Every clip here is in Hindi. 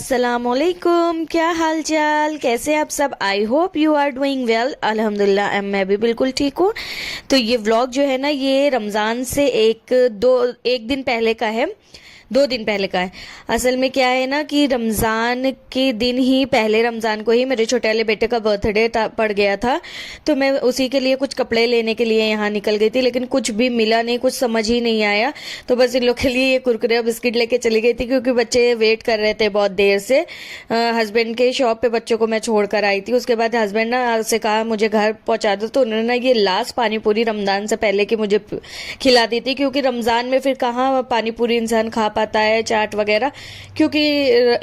अस्सलामुअलैकुम, क्या हाल चाल, कैसे आप सब। I hope you are doing well. अल्हम्दुलिल्लाह मैं भी बिल्कुल ठीक हूँ। तो ये व्लॉग जो है ना, ये रमज़ान से एक दिन पहले का है, 2 दिन पहले का है। असल में क्या है ना कि रमज़ान के दिन ही, पहले रमज़ान को ही मेरे छोटे वाले बेटे का बर्थडे पड़ गया था। तो मैं उसी के लिए कुछ कपड़े लेने के लिए यहाँ निकल गई थी, लेकिन कुछ भी मिला नहीं, कुछ समझ ही नहीं आया। तो बस इन लोग के लिए ये कुरकुरे और बिस्किट लेके चली गई थी, क्योंकि बच्चे वेट कर रहे थे बहुत देर से। हस्बैंड के शॉप पे बच्चों को मैं छोड़ कर आई थी। उसके बाद हस्बैंड ना से कहा मुझे घर पहुंचा दो, तो उन्होंने ना ये लास्ट पानी पूरी रमज़ान से पहले की मुझे खिला दी थी, क्योंकि रमज़ान में फिर कहाँ पानी पूरी इंसान खा पाता है, चाट वगैरह, क्योंकि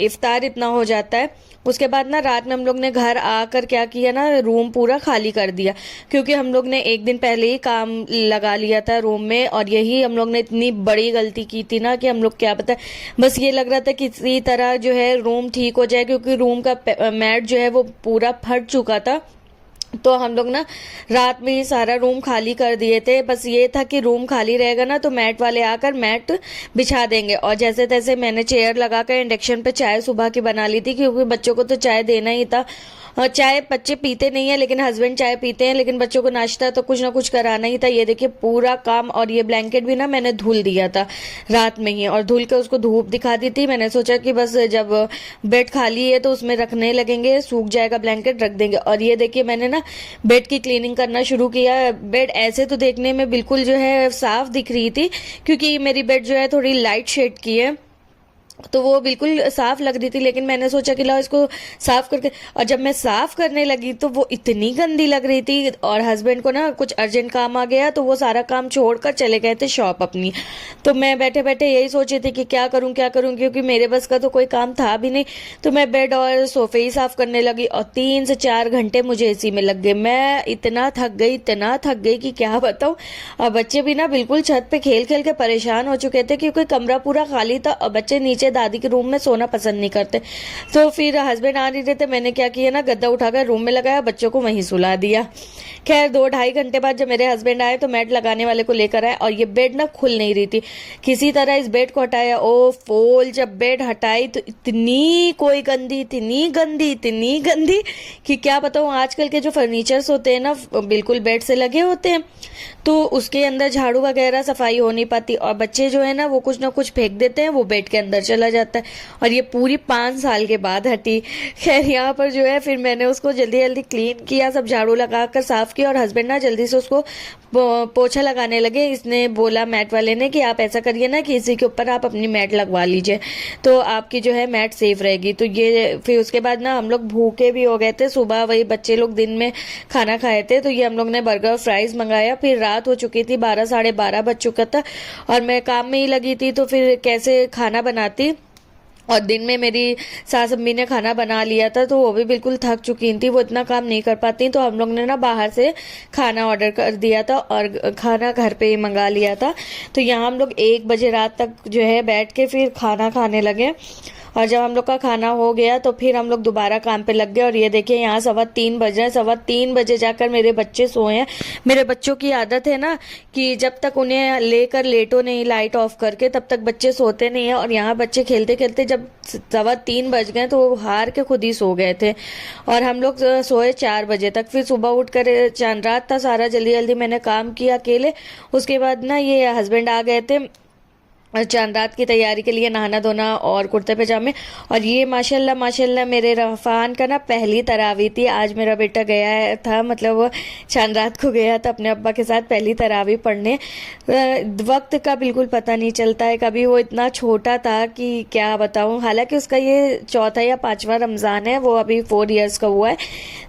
इफ्तार इतना हो जाता है। उसके बाद ना रात में हम लोग ने घर आकर क्या किया ना, रूम पूरा खाली कर दिया, क्योंकि हम लोग ने एक दिन पहले ही काम लगा लिया था रूम में। और यही हम लोग ने इतनी बड़ी गलती की थी ना कि हम लोग, क्या पता, बस ये लग रहा था किसी तरह जो है रूम ठीक हो जाए, क्योंकि रूम का मैट जो है वो पूरा फट चुका था। तो हम लोग ना रात में ही सारा रूम खाली कर दिए थे। बस ये था कि रूम खाली रहेगा ना तो मैट वाले आकर मैट बिछा देंगे। और जैसे तैसे मैंने चेयर लगाकर इंडक्शन पे चाय सुबह की बना ली थी, क्योंकि बच्चों को तो चाय देना ही था। चाय बच्चे पीते नहीं है, लेकिन हस्बैंड चाय पीते हैं, लेकिन बच्चों को नाश्ता तो कुछ ना कुछ कराना ही था। ये देखिए पूरा काम, और ये ब्लैंकेट भी ना मैंने धुल दिया था रात में ही, और धुल के उसको धूप दिखा दी थी। मैंने सोचा कि बस जब बेड खाली है तो उसमें रखने लगेंगे, सूख जाएगा ब्लैंकेट, रख देंगे। और ये देखिए मैंने ना बेड की क्लीनिंग करना शुरू किया। बेड ऐसे तो देखने में बिल्कुल जो है साफ दिख रही थी, क्योंकि मेरी बेड जो है थोड़ी लाइट शेड की है, तो वो बिल्कुल साफ लग रही थी। लेकिन मैंने सोचा कि लाओ इसको साफ करके, और जब मैं साफ करने लगी तो वो इतनी गंदी लग रही थी। और हस्बैंड को ना कुछ अर्जेंट काम आ गया, तो वो सारा काम छोड़कर चले गए थे शॉप अपनी। तो मैं बैठे बैठे यही सोच रही थी कि क्या करूं क्या करूं, क्योंकि मेरे बस का तो कोई काम था भी नहीं। तो मैं बेड और सोफे ही साफ करने लगी, और 3 से 4 घंटे मुझे इसी में लग गए। मैं इतना थक गई कि क्या बताऊं। और बच्चे भी ना बिल्कुल छत पे खेल खेल के परेशान हो चुके थे, क्योंकि कमरा पूरा खाली था और बच्चे नीचे दादी के रूम में सोना पसंद नहीं करते। तो फिर हस्बैंड आ नहीं रहे थे, मैंने क्या किया ना, गद्दा उठाकर रूम में लगाया, बच्चों को वहीं सुला दिया। खैर 2-2.5 घंटे बाद जब मेरे हस्बैंड आए तो मैट लगाने वाले को लेकर आए, और ये बेड ना खुल नहीं रही थी। किसी तरह इस बेड को हटाया। ओ फोल, जब बेड हटाई तो इतनी गंदी कि क्या बताऊं। आजकल के जो फर्नीचर्स होते हैं ना, बिल्कुल बेड से लगे होते हैं, तो उसके अंदर झाड़ू वगैरह सफाई हो नहीं पाती, और बच्चे जो है ना वो कुछ ना कुछ फेंक देते हैं, वो बेड के अंदर चला जाता है। और ये पूरी 5 साल के बाद हटी। खैर यहाँ पर जो है फिर मैंने उसको जल्दी जल्दी क्लीन किया, सब झाड़ू लगाकर साफ किया, और हस्बैंड ना जल्दी से उसको पोछा लगाने लगे। इसने बोला मैट वाले ने कि आप ऐसा करिए ना कि इसी के ऊपर आप अपनी मैट लगवा लीजिए, तो आपकी जो है मैट सेफ रहेगी। तो ये फिर उसके बाद ना हम लोग भूखे भी हो गए थे। सुबह वही बच्चे लोग दिन में खाना खाए थे, तो ये हम लोग ने बर्गर फ्राइज मंगाया। फिर रात हो चुकी थी, 12-12:30 बज चुका था, और मैं काम में ही लगी थी, तो फिर कैसे खाना बनाती। और दिन में मेरी सास अम्मी ने खाना बना लिया था, तो वो भी बिल्कुल थक चुकी थी, वो इतना काम नहीं कर पाती। तो हम लोग ने ना बाहर से खाना ऑर्डर कर दिया था, और खाना घर पे ही मंगा लिया था। तो यहाँ हम लोग 1 बजे रात तक जो है बैठ के फिर खाना खाने लगे। और जब हम लोग का खाना हो गया तो फिर हम लोग दोबारा काम पे लग गए। और ये देखिए यहाँ 3:15 बज रहे हैं, 3:15 बजे जाकर मेरे बच्चे सोए हैं। मेरे बच्चों की आदत है ना कि जब तक उन्हें लेकर लेटो नहीं लाइट ऑफ करके, तब तक बच्चे सोते नहीं है। और यहाँ बच्चे खेलते खेलते जब 3:15 बज गए तो वो हार के खुद ही सो गए थे, और हम लोग सोए 4 बजे तक। फिर सुबह उठकर, चांद रात था, सारा जल्दी जल्दी मैंने काम किया अकेले। उसके बाद ना ये हस्बैंड आ गए थे चांद रात की तैयारी के लिए, नहाना धोना और कुर्ते पजामे। और ये माशाल्लाह मेरे रफ़ान का ना पहली तरावी थी। आज मेरा बेटा गया था, मतलब वो चांद रात को गया था अपने अब्बा के साथ पहली तरावी पढ़ने। वक्त का बिल्कुल पता नहीं चलता है। कभी वो इतना छोटा था कि क्या बताऊं। हालांकि उसका ये 4था या 5वां रमज़ान है, वो अभी 4 इयर्स का हुआ है।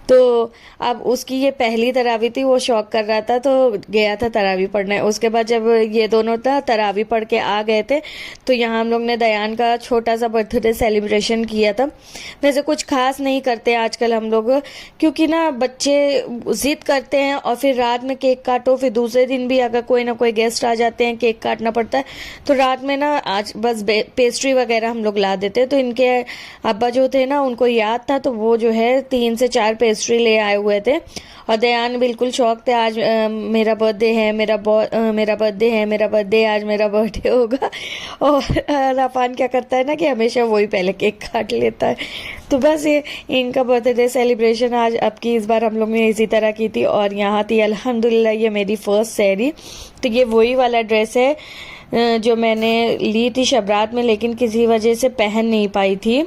तो अब उसकी ये पहली तरावी थी, वो शौक कर रहा था, तो गया था तरावी पढ़ने। उसके बाद जब ये दोनों तरावी पढ़ के आ गए थे, तो यहाँ हम लोग ने दयान का छोटा सा बर्थडे सेलिब्रेशन किया था। वैसे कुछ खास नहीं करते आजकल हम लोग, क्योंकि ना बच्चे जिद करते हैं, और फिर रात में केक काटो, फिर दूसरे दिन भी अगर कोई ना कोई गेस्ट आ जाते हैं केक काटना पड़ता है। तो रात में ना आज बस पेस्ट्री वगैरह हम लोग ला देते। तो इनके अब्बा जो थे ना, उनको याद था, तो वो जो है 3 से 4 पेस्ट्री ले आए हुए थे। और दयान बिल्कुल शौक थे, आज मेरा बर्थडे है, मेरा बर्थडे है, मेरा बर्थडे, आज मेरा बर्थडे होगा। और राफान क्या करता है ना कि हमेशा वही पहले केक काट लेता है। तो बस ये इनका बर्थडे सेलिब्रेशन आज अब की इस बार हम लोग ने इसी तरह की थी। और यहाँ थी अल्हम्दुलिल्लाह ये मेरी फर्स्ट सहरी। तो ये वही वाला ड्रेस है जो मैंने ली थी शबरात में, लेकिन किसी वजह से पहन नहीं पाई थी।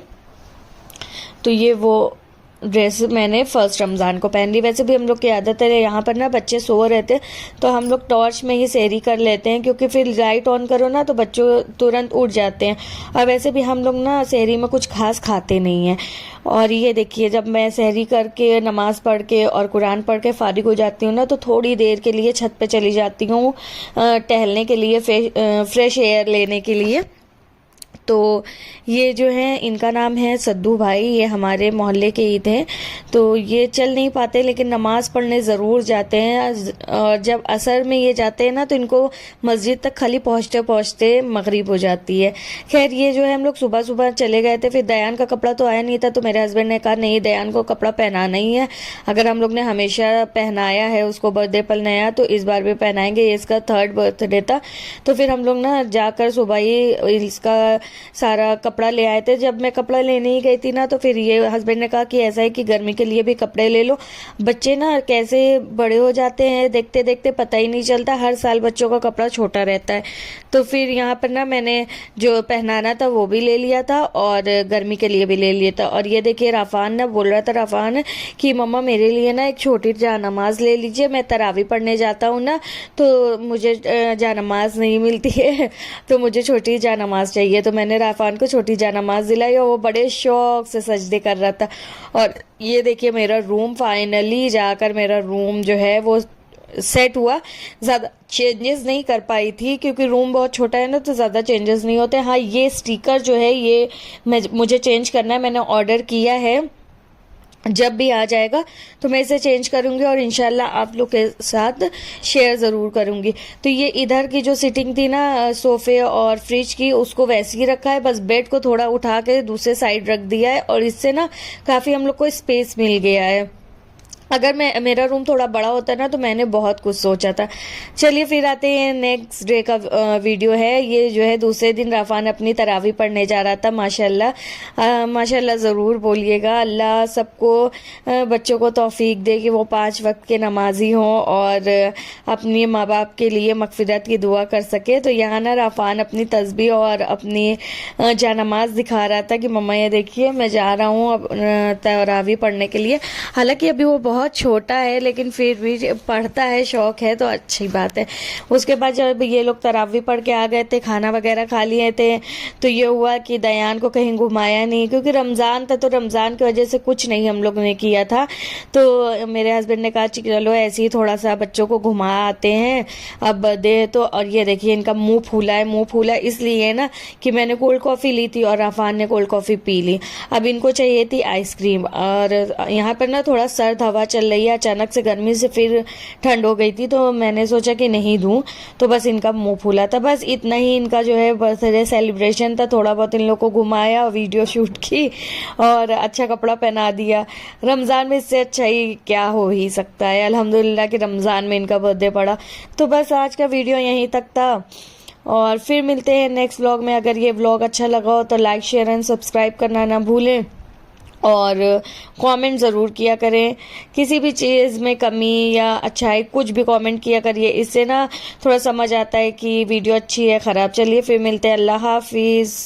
तो ये वो ड्रेस मैंने फर्स्ट रमज़ान को पहन ली। वैसे भी हम लोग की आदत है यहाँ पर ना बच्चे सो रहे थे तो हम लोग टॉर्च में ही सहरी कर लेते हैं, क्योंकि फिर लाइट ऑन करो ना तो बच्चों तुरंत उठ जाते हैं। और वैसे भी हम लोग ना सहरी में कुछ खास खाते नहीं हैं। और ये देखिए जब मैं सहरी करके नमाज़ पढ़ के और कुरान पढ़ के फारिग हो जाती हूँ ना तो थोड़ी देर के लिए छत पे चली जाती हूँ टहलने के लिए, फ्रेश एयर लेने के लिए। तो ये जो है इनका नाम है सद्दू भाई, ये हमारे मोहल्ले के ही थे। तो ये चल नहीं पाते लेकिन नमाज़ पढ़ने ज़रूर जाते हैं। और जब असर में ये जाते हैं ना तो इनको मस्जिद तक खाली पहुँचते पहुँचते मगरिब हो जाती है। खैर ये जो है हम लोग सुबह सुबह चले गए थे। फिर दयान का कपड़ा तो आया नहीं था तो मेरे हस्बैंड ने कहा नहीं दयान को कपड़ा पहनाना ही है। अगर हम लोग ने हमेशा पहनाया है उसको बर्थडे पर नया तो इस बार भी पहनाएंगे। ये इसका 3rd बर्थडे था। तो फिर हम लोग ना जाकर सुबह ही इसका सारा कपड़ा ले आए थे। जब मैं कपड़ा लेने ही गई थी ना तो फिर ये हस्बैंड ने कहा कि ऐसा है कि गर्मी के लिए भी कपड़े ले लो। बच्चे ना कैसे बड़े हो जाते हैं देखते देखते पता ही नहीं चलता, हर साल बच्चों का कपड़ा छोटा रहता है। तो फिर यहाँ पर ना मैंने जो पहनाना था वो भी ले लिया था और गर्मी के लिए भी ले लिया था। और ये देखिए राफान ना बोल रहा था राफान कि मम्मा मेरे लिए ना एक छोटी जानमाज ले लीजिए, मैं तरावी पढ़ने जाता हूँ ना तो मुझे जानमाज नहीं मिलती है तो मुझे छोटी जानमाज चाहिए। तो मैंने राफान को छोटी जानमाज दिलाई और वो बड़े शौक से सजदे कर रहा था। और ये देखिए मेरा रूम फाइनली जाकर मेरा रूम जो है वो सेट हुआ। ज़्यादा चेंजेस नहीं कर पाई थी क्योंकि रूम बहुत छोटा है ना तो ज़्यादा चेंजेस नहीं होते। हाँ ये स्टिकर जो है ये मुझे चेंज करना है, मैंने ऑर्डर किया है। जब भी आ जाएगा तो मैं इसे चेंज करूंगी और इंशाल्लाह आप लोग के साथ शेयर ज़रूर करूंगी। तो ये इधर की जो सिटिंग थी ना सोफ़े और फ्रिज की उसको वैसे ही रखा है, बस बेड को थोड़ा उठा के दूसरे साइड रख दिया है और इससे ना काफ़ी हम लोग को स्पेस मिल गया है। अगर मेरा रूम थोड़ा बड़ा होता है ना तो मैंने बहुत कुछ सोचा था। चलिए फिर आते हैं नेक्स्ट डे का वीडियो है। ये जो है दूसरे दिन राफान अपनी तरावी पढ़ने जा रहा था। माशाल्लाह माशाल्लाह ज़रूर बोलिएगा। अल्लाह सबको बच्चों को तौफीक दे कि वो 5 वक्त के नमाजी हों और अपने माँ बाप के लिए मगफिरत की दुआ कर सके। तो यहाँ ना राफान अपनी तस्बीह और अपनी जानमाज दिखा रहा था कि मम्मा ये देखिए मैं जा रहा हूँ अब तरावी पढ़ने के लिए। हालांकि अभी वो बहुत छोटा है लेकिन फिर भी पढ़ता है, शौक है तो अच्छी बात है। उसके बाद जब ये लोग तरावी पढ़ के आ गए थे, खाना वगैरह खा लिए थे, तो ये हुआ कि दयान को कहीं घुमाया नहीं क्योंकि रमज़ान था तो रमज़ान की वजह से कुछ नहीं हम लोग ने किया था। तो मेरे हस्बैंड ने कहा चलो ऐसे ही थोड़ा सा बच्चों को घुमा आते हैं अब बर्थडे तो। और ये देखिए इनका मुँह फूला है। मुँह फूला इसलिए ना कि मैंने कोल्ड कॉफ़ी ली थी और राफान ने कोल्ड कॉफ़ी पी ली। अब इनको चाहिए थी आइसक्रीम। और यहाँ पर ना थोड़ा सर्द हवा चल रही है, अचानक से गर्मी से फिर ठंड हो गई थी तो मैंने सोचा कि नहीं दूं, तो बस इनका मुंह फूला था। बस इतना ही इनका जो है बर्थडे सेलिब्रेशन था। थोड़ा बहुत इन लोग को घुमाया, वीडियो शूट की और अच्छा कपड़ा पहना दिया। रमज़ान में इससे अच्छा ही क्या हो ही सकता है। अल्हम्दुलिल्लाह कि रमज़ान में इनका बर्थडे पड़ा। तो बस आज का वीडियो यहीं तक था और फिर मिलते हैं नेक्स्ट व्लॉग में। अगर ये व्लॉग अच्छा लगा हो तो लाइक शेयर एंड सब्सक्राइब करना ना भूलें और कमेंट ज़रूर किया करें। किसी भी चीज़ में कमी या अच्छाई कुछ भी कमेंट किया करिए, इससे ना थोड़ा समझ आता है कि वीडियो अच्छी है ख़राब। चलिए फिर मिलते हैं। अल्लाह हाफिज़।